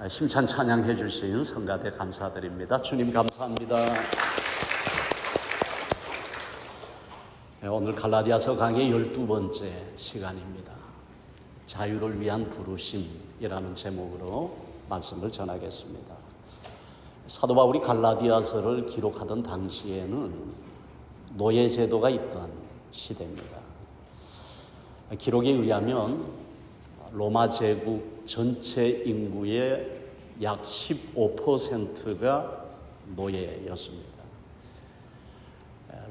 힘찬 찬양해 주신 성가대 감사드립니다. 주님 감사합니다. 오늘 갈라디아서 강의 12번째 시간입니다. 자유를 위한 부르심이라는 제목으로 말씀을 전하겠습니다. 사도 바울이 갈라디아서를 기록하던 당시에는 노예제도가 있던 시대입니다. 기록에 의하면 로마 제국 전체 인구의 약 15%가 노예였습니다.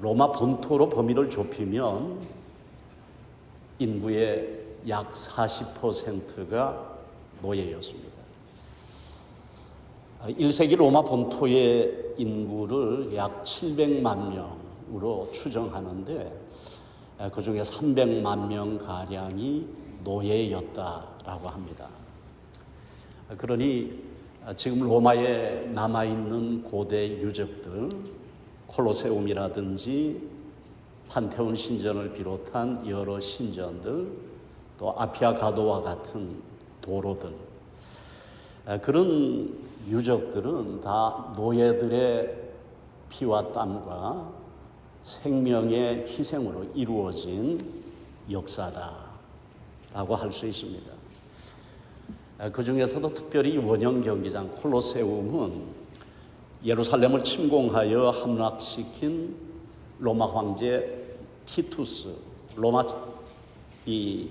로마 본토로 범위를 좁히면 인구의 약 40%가 노예였습니다. 1세기 로마 본토의 인구를 약 700만 명으로 추정하는데 그 중에 300만 명가량이 노예였다라고 합니다. 그러니 지금 로마에 남아있는 고대 유적들, 콜로세움이라든지 판테온 신전을 비롯한 여러 신전들, 또 아피아 가도와 같은 도로들, 그런 유적들은 다 노예들의 피와 땀과 생명의 희생으로 이루어진 역사다라고 할 수 있습니다. 그 중에서도 특별히 원형 경기장 콜로세움은 예루살렘을 침공하여 함락시킨 로마 황제 티투스, 로마 이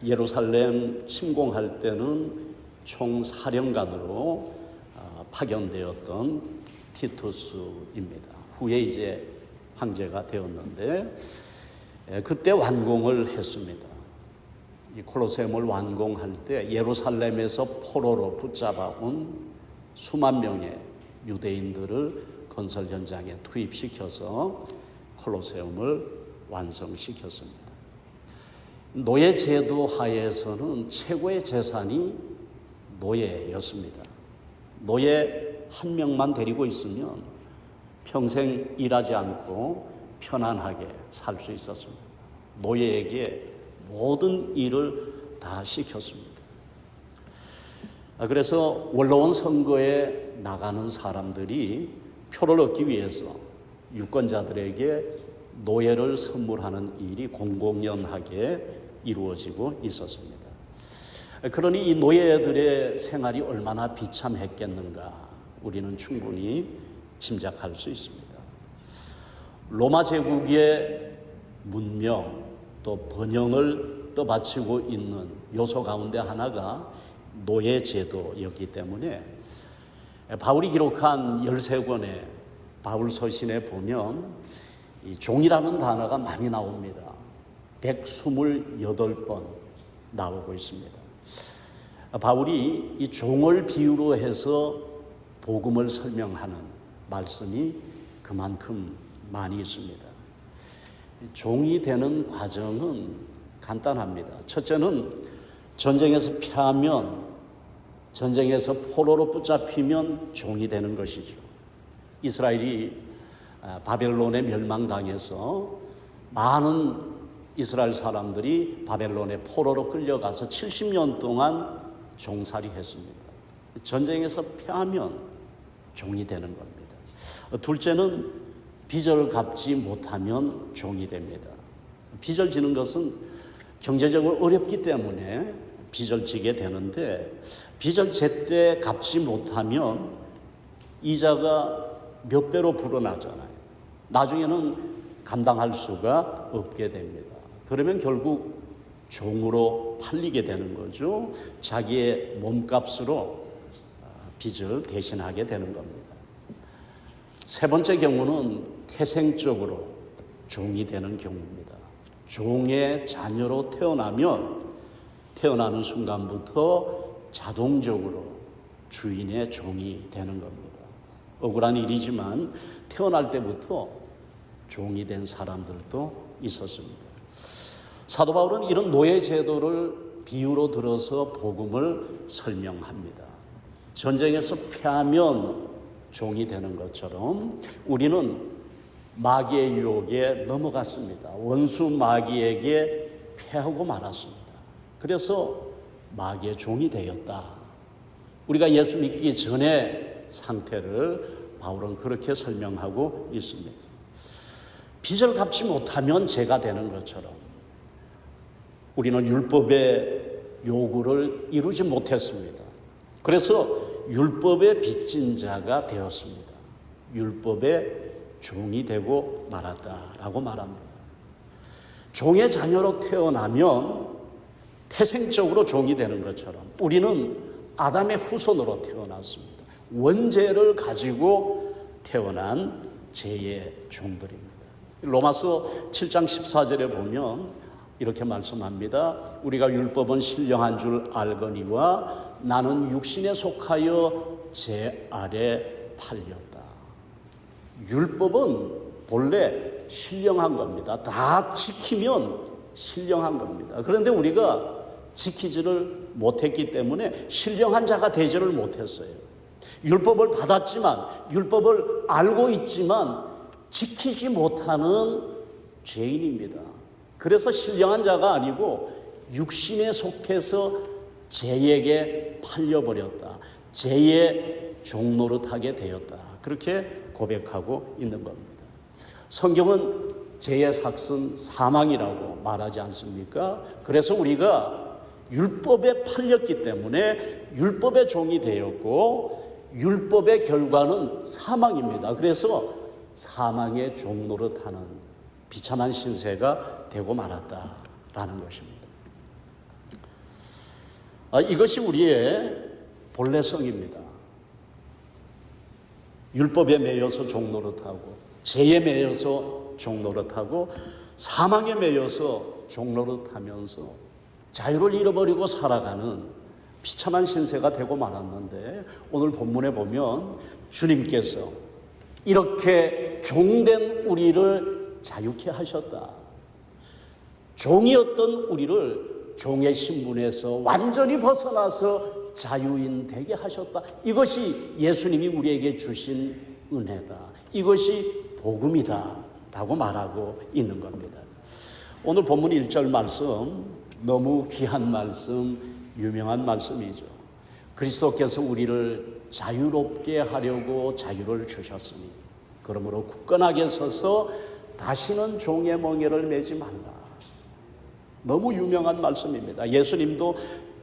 예루살렘 침공할 때는 총사령관으로 파견되었던 티투스입니다. 후에 이제 황제가 되었는데 그때 완공을 했습니다. 이 콜로세움을 완공할 때 예루살렘에서 포로로 붙잡아온 수만 명의 유대인들을 건설 현장에 투입시켜서 콜로세움을 완성시켰습니다. 노예 제도 하에서는 최고의 재산이 노예였습니다. 노예 한 명만 데리고 있으면 평생 일하지 않고 편안하게 살 수 있었습니다. 노예에게 모든 일을 다 시켰습니다. 그래서 원로원 선거에 나가는 사람들이 표를 얻기 위해서 유권자들에게 노예를 선물하는 일이 공공연하게 이루어지고 있었습니다. 그러니 이 노예들의 생활이 얼마나 비참했겠는가 우리는 충분히 짐작할 수 있습니다. 로마 제국의 문명 또 번영을 떠받치고 있는 요소 가운데 하나가 노예제도였기 때문에 바울이 기록한 13권의 바울 서신에 보면 이 종이라는 단어가 많이 나옵니다. 128번 나오고 있습니다. 바울이 이 종을 비유로 해서 복음을 설명하는 말씀이 그만큼 많이 있습니다. 종이 되는 과정은 간단합니다. 첫째는 전쟁에서 패하면, 전쟁에서 포로로 붙잡히면 종이 되는 것이죠. 이스라엘이 바벨론에 멸망당해서 많은 이스라엘 사람들이 바벨론에 포로로 끌려가서 70년 동안 종살이 했습니다. 전쟁에서 패하면 종이 되는 겁니다. 둘째는 빚을 갚지 못하면 종이 됩니다. 빚을 지는 것은 경제적으로 어렵기 때문에 빚을 지게 되는데 빚을 제때 갚지 못하면 이자가 몇 배로 불어나잖아요. 나중에는 감당할 수가 없게 됩니다. 그러면 결국 종으로 팔리게 되는 거죠. 자기의 몸값으로 빚을 대신하게 되는 겁니다. 세 번째 경우는 태생적으로 종이 되는 경우입니다. 종의 자녀로 태어나면 태어나는 순간부터 자동적으로 주인의 종이 되는 겁니다. 억울한 일이지만 태어날 때부터 종이 된 사람들도 있었습니다. 사도 바울은 이런 노예 제도를 비유로 들어서 복음을 설명합니다. 전쟁에서 패하면 종이 되는 것처럼 우리는 마귀의 유혹에 넘어갔습니다. 원수 마귀에게 패하고 말았습니다. 그래서 마귀의 종이 되었다. 우리가 예수 믿기 전의 상태를 바울은 그렇게 설명하고 있습니다. 빚을 갚지 못하면 죄가 되는 것처럼 우리는 율법의 요구를 이루지 못했습니다. 그래서 율법의 빚진 자가 되었습니다. 율법의 종이 되고 말았다라고 말합니다. 종의 자녀로 태어나면 태생적으로 종이 되는 것처럼 우리는 아담의 후손으로 태어났습니다. 원죄를 가지고 태어난 죄의 종들입니다. 로마서 7장 14절에 보면 이렇게 말씀합니다. 우리가 율법은 신령한 줄 알거니와 나는 육신에 속하여 죄 아래 팔렸다. 율법은 본래 신령한 겁니다. 다 지키면 신령한 겁니다. 그런데 우리가 지키지를 못했기 때문에 신령한 자가 되지를 못했어요. 율법을 받았지만, 율법을 알고 있지만 지키지 못하는 죄인입니다. 그래서 신령한 자가 아니고 육신에 속해서 죄에게 팔려버렸다. 죄의 종노릇하게 되었다. 그렇게 고백하고 있는 겁니다. 성경은 죄의 삭은 사망이라고 말하지 않습니까? 그래서 우리가 율법에 팔렸기 때문에 율법의 종이 되었고 율법의 결과는 사망입니다. 그래서 사망의 종노릇하는 비참한 신세가 되고 말았다라는 것입니다. 이것이 우리의 본래성입니다. 율법에 매여서 종노릇하고 죄에 매여서 종노릇하고 사망에 매여서 종노릇하면서 자유를 잃어버리고 살아가는 비참한 신세가 되고 말았는데 오늘 본문에 보면 주님께서 이렇게 종된 우리를 자유케 하셨다. 종이었던 우리를 종의 신분에서 완전히 벗어나서 자유인 되게 하셨다. 이것이 예수님이 우리에게 주신 은혜다. 이것이 복음이다 라고 말하고 있는 겁니다. 오늘 본문 1절 말씀 너무 귀한 말씀, 유명한 말씀이죠. 그리스도께서 우리를 자유롭게 하려고 자유를 주셨으니 그러므로 굳건하게 서서 다시는 종의 멍에를 매지 말라. 너무 유명한 말씀입니다. 예수님도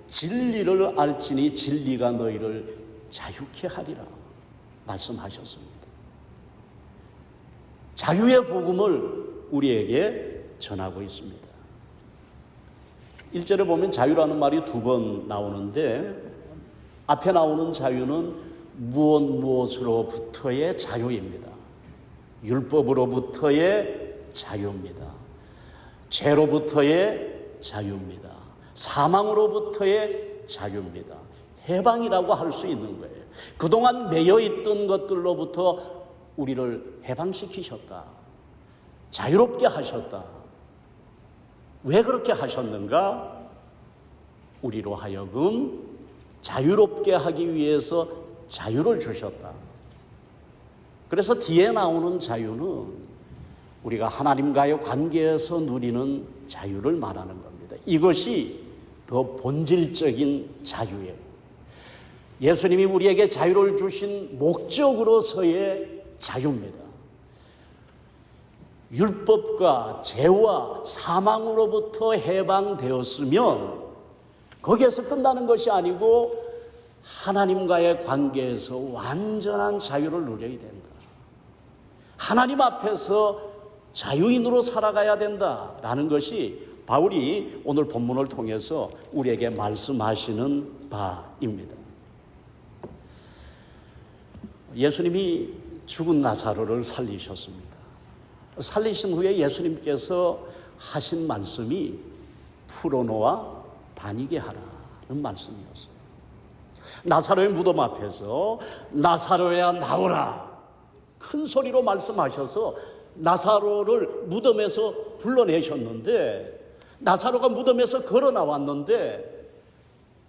진리를 알지니 진리가 너희를 자유케 하리라 말씀하셨습니다. 자유의 복음을 우리에게 전하고 있습니다. 1절에 보면 자유라는 말이 2번 나오는데 앞에 나오는 자유는 무엇으로부터의 자유입니다. 율법으로부터의 자유입니다. 죄로부터의 자유입니다. 사망으로부터의 자유입니다. 해방이라고 할 수 있는 거예요. 그동안 매여있던 것들로부터 우리를 해방시키셨다. 자유롭게 하셨다. 왜 그렇게 하셨는가? 우리로 하여금 자유롭게 하기 위해서 자유를 주셨다. 그래서 뒤에 나오는 자유는 우리가 하나님과의 관계에서 누리는 자유를 말하는 겁니다. 이것이 더 본질적인 자유예요. 예수님이 우리에게 자유를 주신 목적으로서의 자유입니다. 율법과 죄와 사망으로부터 해방되었으면 거기에서 끝나는 것이 아니고 하나님과의 관계에서 완전한 자유를 누려야 된다. 하나님 앞에서 자유인으로 살아가야 된다라는 것이 바울이 오늘 본문을 통해서 우리에게 말씀하시는 바입니다. 예수님이 죽은 나사로를 살리셨습니다. 살리신 후에 예수님께서 하신 말씀이 풀어놓아 다니게 하라는 말씀이었어요. 나사로의 무덤 앞에서 나사로야 나오라 큰 소리로 말씀하셔서 나사로를 무덤에서 불러내셨는데 나사로가 무덤에서 걸어 나왔는데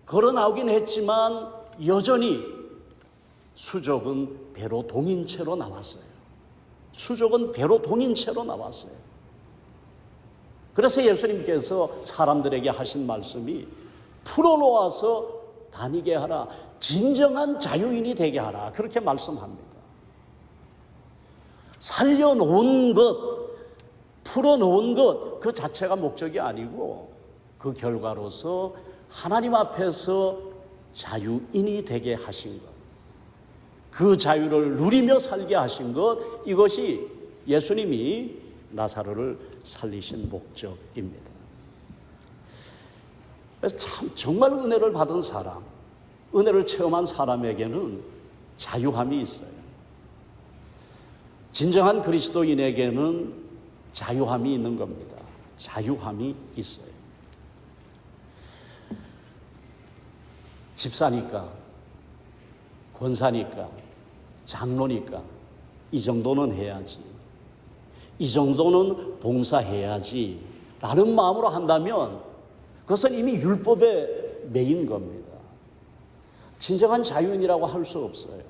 걸어 나오긴 했지만 여전히 수족은 배로 동인 채로 나왔어요. 수족은 배로 동인 채로 나왔어요. 그래서 예수님께서 사람들에게 하신 말씀이 풀어놓아서 다니게 하라. 진정한 자유인이 되게 하라. 그렇게 말씀합니다. 살려놓은 것, 풀어놓은 것, 그 자체가 목적이 아니고 그 결과로서 하나님 앞에서 자유인이 되게 하신 것, 그 자유를 누리며 살게 하신 것, 이것이 예수님이 나사로를 살리신 목적입니다. 그래서 참 정말 은혜를 받은 사람, 은혜를 체험한 사람에게는 자유함이 있어요. 진정한 그리스도인에게는 자유함이 있는 겁니다. 자유함이 있어요. 집사니까, 권사니까, 장로니까 이 정도는 해야지, 이 정도는 봉사해야지 라는 마음으로 한다면 그것은 이미 율법에 매인 겁니다. 진정한 자유인이라고 할 수 없어요.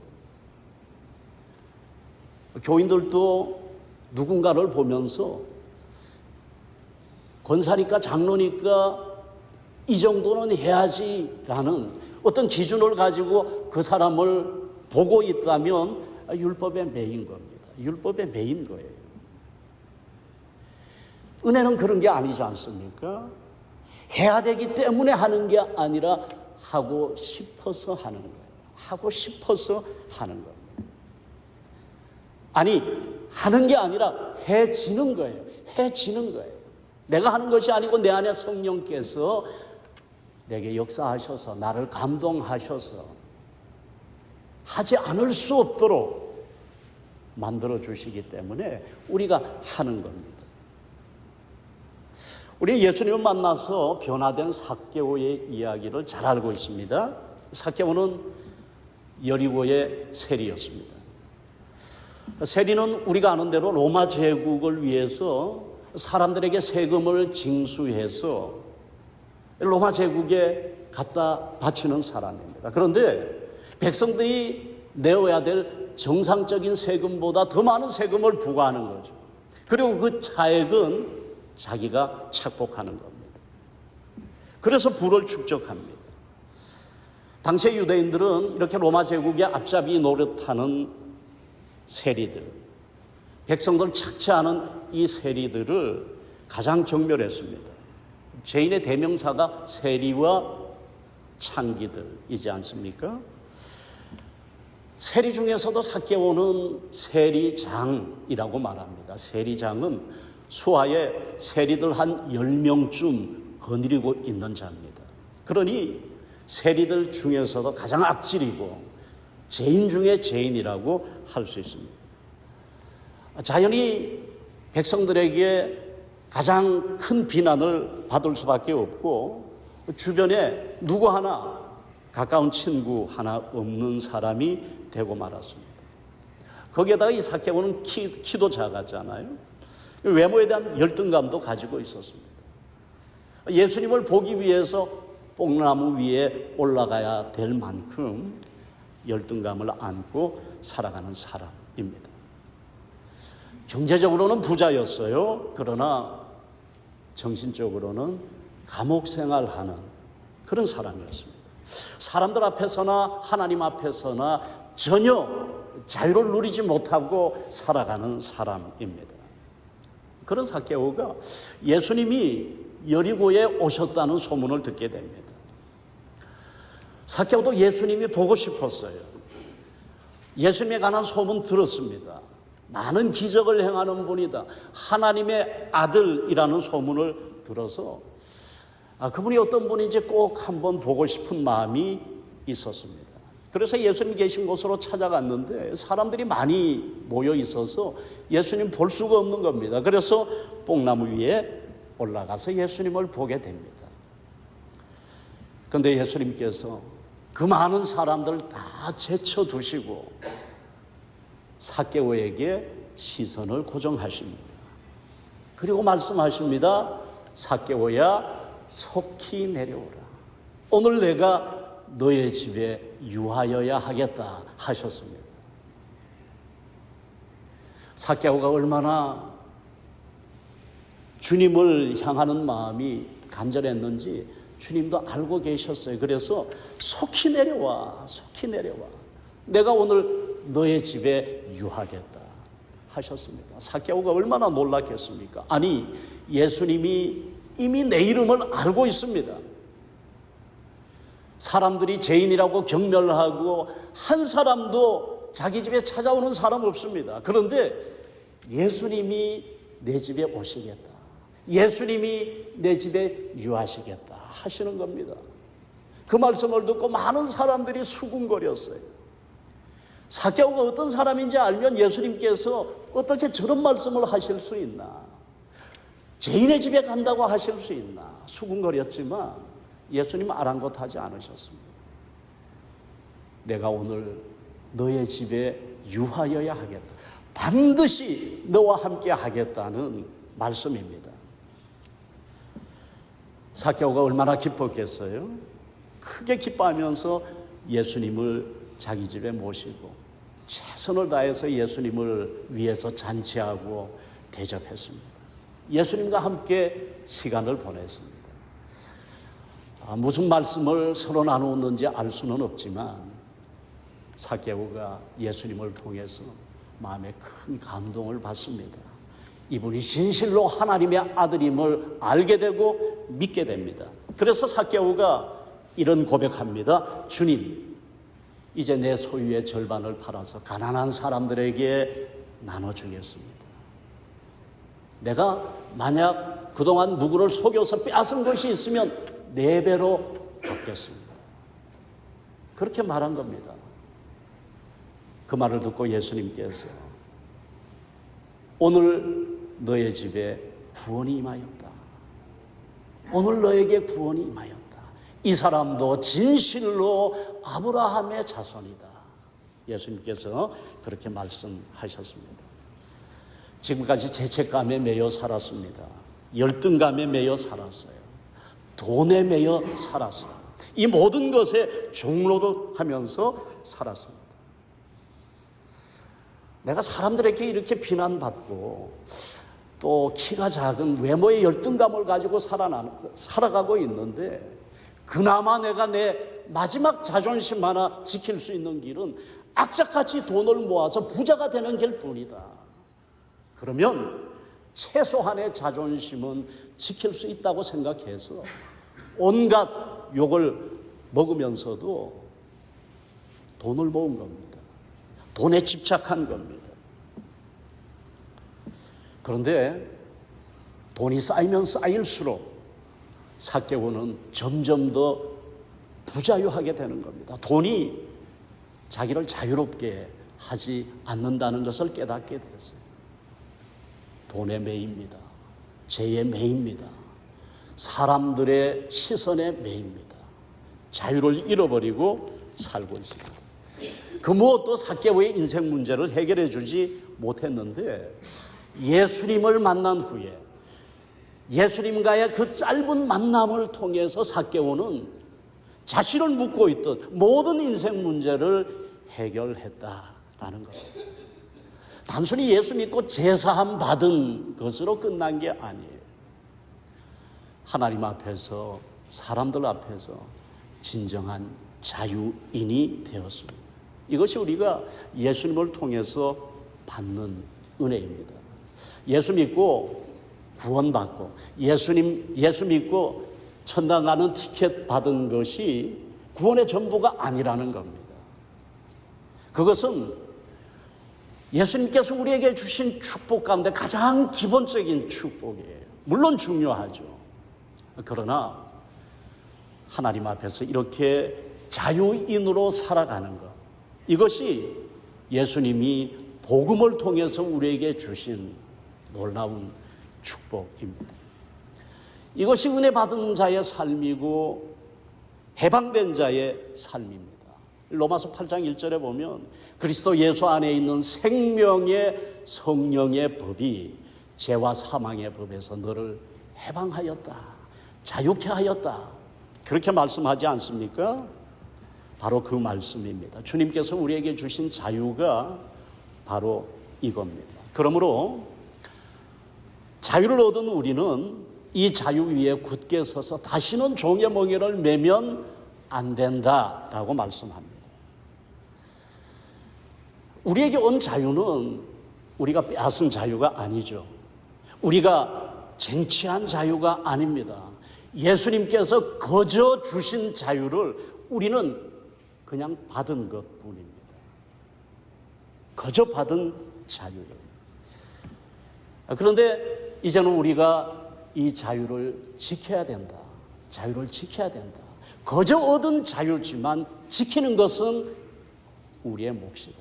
교인들도 누군가를 보면서 권사니까 장로니까 이 정도는 해야지라는 어떤 기준을 가지고 그 사람을 보고 있다면 율법에 매인 겁니다. 율법에 매인 거예요. 은혜는 그런 게 아니지 않습니까? 해야 되기 때문에 하는 게 아니라 하고 싶어서 하는 거예요. 하고 싶어서 하는 겁니다. 아니, 하는 게 아니라 해지는 거예요. 해지는 거예요. 내가 하는 것이 아니고 내 안에 성령께서 내게 역사하셔서 나를 감동하셔서 하지 않을 수 없도록 만들어 주시기 때문에 우리가 하는 겁니다. 우리 예수님을 만나서 변화된 삭개오의 이야기를 잘 알고 있습니다. 삭개오는 여리고의 세리였습니다. 세리는 우리가 아는 대로 로마 제국을 위해서 사람들에게 세금을 징수해서 로마 제국에 갖다 바치는 사람입니다. 그런데 백성들이 내어야 될 정상적인 세금보다 더 많은 세금을 부과하는 거죠. 그리고 그 차액은 자기가 착복하는 겁니다. 그래서 부를 축적합니다. 당시의 유대인들은 이렇게 로마 제국의 앞잡이 노릇하는 세리들, 백성들 착취하는 이 세리들을 가장 경멸했습니다. 죄인의 대명사가 세리와 창기들이지 않습니까? 세리 중에서도 삭개오는 세리장이라고 말합니다. 세리장은 수하에 세리들 한 10명쯤 거느리고 있는 자입니다. 그러니 세리들 중에서도 가장 악질이고 죄인 중에 죄인이라고 할 수 있습니다. 자연히 백성들에게 가장 큰 비난을 받을 수밖에 없고 주변에 누구 하나 가까운 친구 하나 없는 사람이 되고 말았습니다. 거기에다가 이 삭개오는 키도 작았잖아요. 외모에 대한 열등감도 가지고 있었습니다. 예수님을 보기 위해서 뽕나무 위에 올라가야 될 만큼 열등감을 안고 살아가는 사람입니다. 경제적으로는 부자였어요. 그러나 정신적으로는 감옥 생활하는 그런 사람이었습니다. 사람들 앞에서나 하나님 앞에서나 전혀 자유를 누리지 못하고 살아가는 사람입니다. 그런 삭개오가 예수님이 여리고에 오셨다는 소문을 듣게 됩니다. 삭개오도 예수님이 보고 싶었어요. 예수님에 관한 소문 들었습니다. 많은 기적을 행하는 분이다. 하나님의 아들이라는 소문을 들어서 그분이 어떤 분인지 꼭 한번 보고 싶은 마음이 있었습니다. 그래서 예수님 계신 곳으로 찾아갔는데 사람들이 많이 모여 있어서 예수님 볼 수가 없는 겁니다. 그래서 뽕나무 위에 올라가서 예수님을 보게 됩니다. 그런데 예수님께서 그 많은 사람들 다 제쳐두시고 삭개오에게 시선을 고정하십니다. 그리고 말씀하십니다. 삭개오야, 속히 내려오라. 오늘 내가 너의 집에 유하여야 하겠다 하셨습니다. 삭개오가 얼마나 주님을 향하는 마음이 간절했는지 주님도 알고 계셨어요. 그래서 속히 내려와, 속히 내려와. 내가 오늘 너의 집에 유하겠다 하셨습니다. 삭개오가 얼마나 놀랐겠습니까? 아니, 예수님이 이미 내 이름을 알고 있습니다. 사람들이 죄인이라고 경멸하고 한 사람도 자기 집에 찾아오는 사람 없습니다. 그런데 예수님이 내 집에 오시겠다, 예수님이 내 집에 유하시겠다 하시는 겁니다. 그 말씀을 듣고 많은 사람들이 수군거렸어요. 삭개오가 어떤 사람인지 알면 예수님께서 어떻게 저런 말씀을 하실 수 있나, 죄인의 집에 간다고 하실 수 있나 수군거렸지만 예수님 아랑곳하지 않으셨습니다. 내가 오늘 너의 집에 유하여야 하겠다, 반드시 너와 함께 하겠다는 말씀입니다. 삭개오가 얼마나 기뻤겠어요? 크게 기뻐하면서 예수님을 자기 집에 모시고 최선을 다해서 예수님을 위해서 잔치하고 대접했습니다. 예수님과 함께 시간을 보냈습니다. 무슨 말씀을 서로 나누었는지 알 수는 없지만 삭개오가 예수님을 통해서 마음에 큰 감동을 받습니다. 이분이 진실로 하나님의 아들임을 알게 되고 믿게 됩니다. 그래서 삭개오가 이런 고백합니다. 주님, 이제 내 소유의 절반을 팔아서 가난한 사람들에게 나눠주겠습니다. 내가 만약 그동안 누구를 속여서 빼앗은 것이 있으면 4배로 갚겠습니다. 그렇게 말한 겁니다. 그 말을 듣고 예수님께서 오늘 너의 집에 구원이 임하였다, 오늘 너에게 구원이 임하였다, 이 사람도 진실로 아브라함의 자손이다, 예수님께서 그렇게 말씀하셨습니다. 지금까지 죄책감에 매여 살았습니다. 열등감에 매여 살았어요. 돈에 매여 살았어요. 이 모든 것에 종로하면서 살았습니다. 내가 사람들에게 이렇게 비난받고 또 키가 작은 외모의 열등감을 가지고 살아가고 있는데 그나마 내가 내 마지막 자존심 하나 지킬 수 있는 길은 악착같이 돈을 모아서 부자가 되는 길뿐이다. 그러면 최소한의 자존심은 지킬 수 있다고 생각해서 온갖 욕을 먹으면서도 돈을 모은 겁니다. 돈에 집착한 겁니다. 그런데 돈이 쌓이면 쌓일수록 삭개오는 점점 더 부자유하게 되는 겁니다. 돈이 자기를 자유롭게 하지 않는다는 것을 깨닫게 됐어요. 돈에 매입니다. 죄에 매입니다. 사람들의 시선에 매입니다. 자유를 잃어버리고 살고 있습니다. 그 무엇도 삭개오의 인생 문제를 해결해 주지 못했는데 예수님을 만난 후에 예수님과의 그 짧은 만남을 통해서 삭개오는 자신을 묻고 있던 모든 인생 문제를 해결했다라는 거예요. 단순히 예수 믿고 제사함 받은 것으로 끝난 게 아니에요. 하나님 앞에서, 사람들 앞에서 진정한 자유인이 되었습니다. 이것이 우리가 예수님을 통해서 받는 은혜입니다. 예수 믿고 구원받고 예수 믿고 천당 가는 티켓 받은 것이 구원의 전부가 아니라는 겁니다. 그것은 예수님께서 우리에게 주신 축복 가운데 가장 기본적인 축복이에요. 물론 중요하죠. 그러나 하나님 앞에서 이렇게 자유인으로 살아가는 것, 이것이 예수님이 복음을 통해서 우리에게 주신 놀라운 축복입니다. 이것이 은혜 받은 자의 삶이고 해방된 자의 삶입니다. 로마서 8장 1절에 보면 그리스도 예수 안에 있는 생명의 성령의 법이 죄와 사망의 법에서 너를 해방하였다, 자유케 하였다, 그렇게 말씀하지 않습니까? 바로 그 말씀입니다. 주님께서 우리에게 주신 자유가 바로 이겁니다. 그러므로 자유를 얻은 우리는 이 자유 위에 굳게 서서 다시는 종의 멍에를 매면 안 된다라고 말씀합니다. 우리에게 온 자유는 우리가 빼앗은 자유가 아니죠. 우리가 쟁취한 자유가 아닙니다. 예수님께서 거저 주신 자유를 우리는 그냥 받은 것뿐입니다. 거저 받은 자유예요. 그런데 이제는 우리가 이 자유를 지켜야 된다. 자유를 지켜야 된다. 거저 얻은 자유지만 지키는 것은 우리의 몫이다.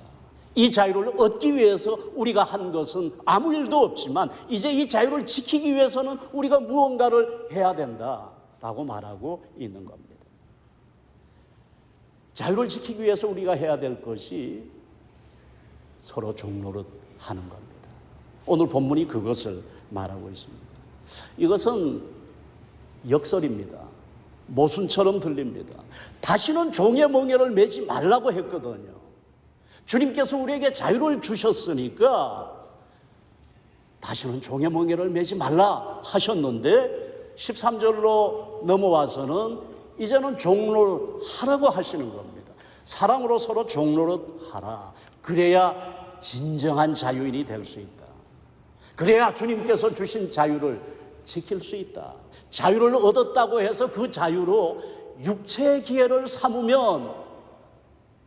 이 자유를 얻기 위해서 우리가 한 것은 아무 일도 없지만 이제 이 자유를 지키기 위해서는 우리가 무언가를 해야 된다라고 말하고 있는 겁니다. 자유를 지키기 위해서 우리가 해야 될 것이 서로 종노릇 하는 겁니다. 오늘 본문이 그것을 말하고 있습니다. 이것은 역설입니다. 모순처럼 들립니다. 다시는 종의 멍에를 매지 말라고 했거든요. 주님께서 우리에게 자유를 주셨으니까 다시는 종의 멍에를 매지 말라 하셨는데 13절로 넘어와서는 이제는 종노릇 하라고 하시는 겁니다. 사랑으로 서로 종노릇 하라. 그래야 진정한 자유인이 될 수 있다. 그래야 주님께서 주신 자유를 지킬 수 있다. 자유를 얻었다고 해서 그 자유로 육체의 기회를 삼으면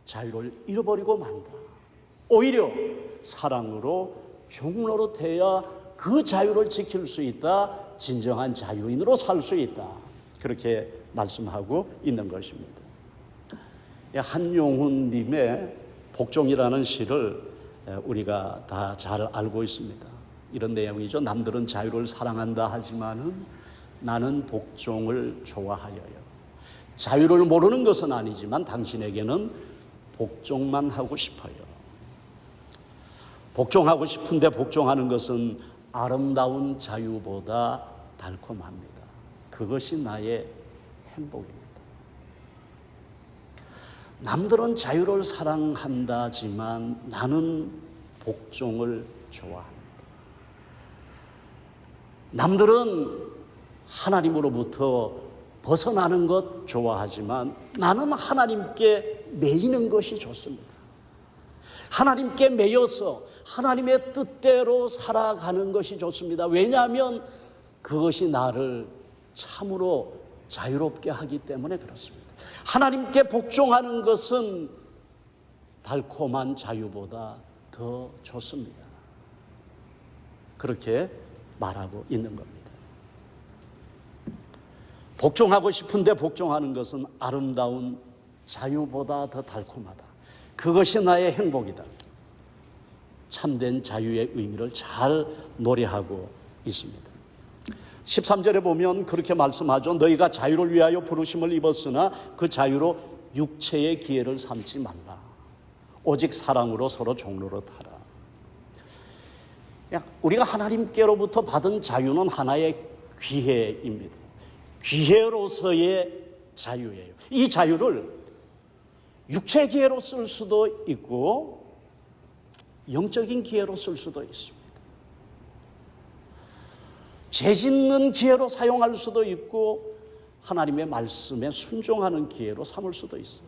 자유를 잃어버리고 만다. 오히려 사랑으로 종노릇해야 그 자유를 지킬 수 있다. 진정한 자유인으로 살 수 있다. 그렇게 말씀하고 있는 것입니다. 한용훈 님의 복종이라는 시를 우리가 다 잘 알고 있습니다. 이런 내용이죠. 남들은 자유를 사랑한다 하지만은 나는 복종을 좋아하여요. 자유를 모르는 것은 아니지만 당신에게는 복종만 하고 싶어요. 복종하고 싶은데 복종하는 것은 아름다운 자유보다 달콤합니다. 그것이 나의 행복입니다. 남들은 자유를 사랑한다지만 나는 복종을 좋아합니다. 남들은 하나님으로부터 벗어나는 것 좋아하지만 나는 하나님께 매이는 것이 좋습니다. 하나님께 매여서 하나님의 뜻대로 살아가는 것이 좋습니다. 왜냐하면 그것이 나를 참으로 자유롭게 하기 때문에 그렇습니다. 하나님께 복종하는 것은 달콤한 자유보다 더 좋습니다. 그렇게 말하고 있는 겁니다. 복종하고 싶은데 복종하는 것은 아름다운 자유보다 더 달콤하다. 그것이 나의 행복이다. 참된 자유의 의미를 잘 노래하고 있습니다. 13절에 보면 그렇게 말씀하죠. 너희가 자유를 위하여 부르심을 입었으나 그 자유로 육체의 기회를 삼지 말라. 오직 사랑으로 서로 종노릇하라. 우리가 하나님께로부터 받은 자유는 하나의 기회입니다. 기회로서의 자유예요. 이 자유를 육체의 기회로 쓸 수도 있고 영적인 기회로 쓸 수도 있습니다. 죄 짓는 기회로 사용할 수도 있고 하나님의 말씀에 순종하는 기회로 삼을 수도 있어요.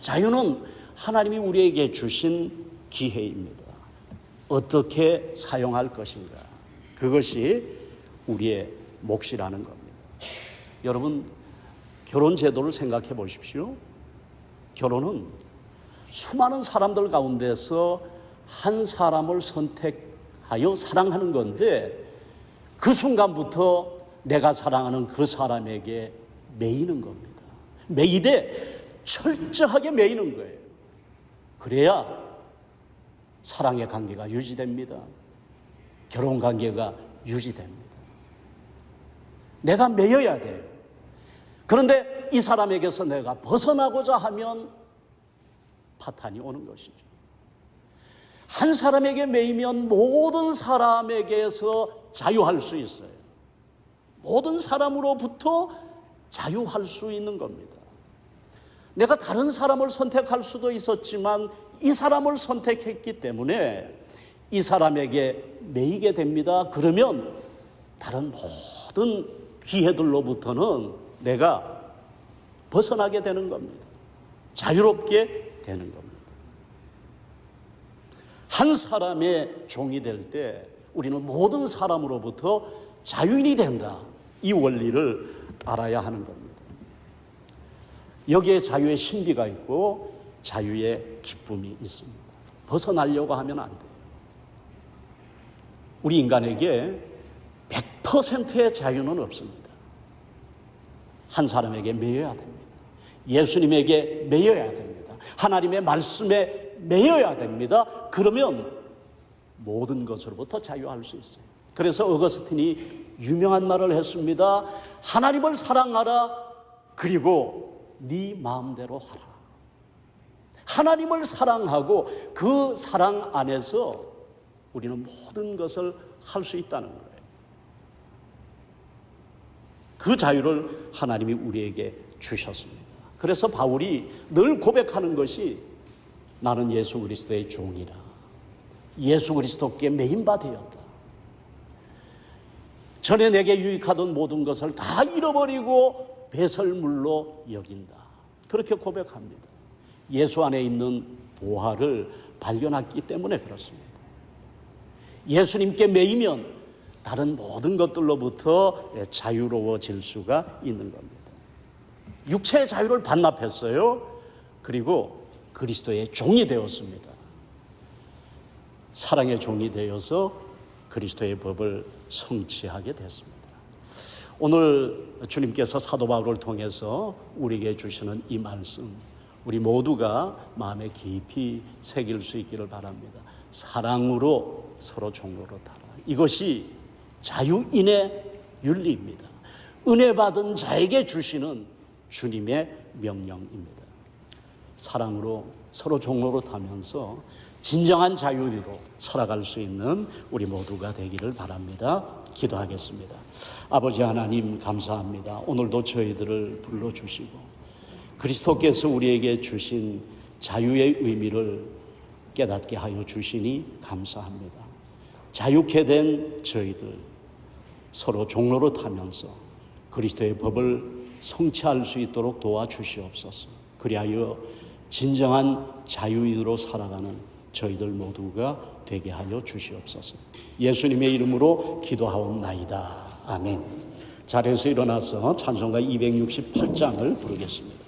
자유는 하나님이 우리에게 주신 기회입니다. 어떻게 사용할 것인가? 그것이 우리의 몫이라는 겁니다. 여러분, 결혼 제도를 생각해 보십시오. 결혼은 수많은 사람들 가운데서 한 사람을 선택하여 사랑하는 건데 그 순간부터 내가 사랑하는 그 사람에게 매이는 겁니다. 매이되 철저하게 매이는 거예요. 그래야 사랑의 관계가 유지됩니다. 결혼 관계가 유지됩니다. 내가 매여야 돼요. 그런데 이 사람에게서 내가 벗어나고자 하면 파탄이 오는 것이죠. 한 사람에게 매이면 모든 사람에게서 자유할 수 있어요. 모든 사람으로부터 자유할 수 있는 겁니다. 내가 다른 사람을 선택할 수도 있었지만 이 사람을 선택했기 때문에 이 사람에게 매이게 됩니다. 그러면 다른 모든 기회들로부터는 내가 벗어나게 되는 겁니다. 자유롭게 되는 겁니다. 한 사람의 종이 될 때 우리는 모든 사람으로부터 자유인이 된다. 이 원리를 알아야 하는 겁니다. 여기에 자유의 신비가 있고 자유의 기쁨이 있습니다. 벗어나려고 하면 안 돼요. 우리 인간에게 100%의 자유는 없습니다. 한 사람에게 매여야 됩니다. 예수님에게 매여야 됩니다. 하나님의 말씀에 매여야 됩니다. 그러면 모든 것으로부터 자유할 수 있어요. 그래서 어거스틴이 유명한 말을 했습니다. 하나님을 사랑하라. 그리고 네 마음대로 하라. 하나님을 사랑하고 그 사랑 안에서 우리는 모든 것을 할 수 있다는 거예요. 그 자유를 하나님이 우리에게 주셨습니다. 그래서 바울이 늘 고백하는 것이 나는 예수 그리스도의 종이라. 예수 그리스도께 매인바 되었다. 전에 내게 유익하던 모든 것을 다 잃어버리고 배설물로 여긴다. 그렇게 고백합니다. 예수 안에 있는 보화를 발견했기 때문에 그렇습니다. 예수님께 매이면 다른 모든 것들로부터 자유로워질 수가 있는 겁니다. 육체의 자유를 반납했어요. 그리고 그리스도의 종이 되었습니다. 사랑의 종이 되어서 그리스도의 법을 성취하게 됐습니다. 오늘 주님께서 사도 바울을 통해서 우리에게 주시는 이 말씀, 우리 모두가 마음에 깊이 새길 수 있기를 바랍니다. 사랑으로 서로 종로로 타라. 이것이 자유인의 윤리입니다. 은혜 받은 자에게 주시는 주님의 명령입니다. 사랑으로 서로 종로로 타면서 진정한 자유로 살아갈 수 있는 우리 모두가 되기를 바랍니다. 기도하겠습니다. 아버지 하나님 감사합니다. 오늘도 저희들을 불러주시고 그리스도께서 우리에게 주신 자유의 의미를 깨닫게 하여 주시니 감사합니다. 자유케 된 저희들 서로 종로로 타면서 그리스도의 법을 성취할 수 있도록 도와주시옵소서. 그리하여 진정한 자유인으로 살아가는 저희들 모두가 되게 하여 주시옵소서. 예수님의 이름으로 기도하옵나이다. 아멘. 자리에서 일어나서 찬송가 268장을 부르겠습니다.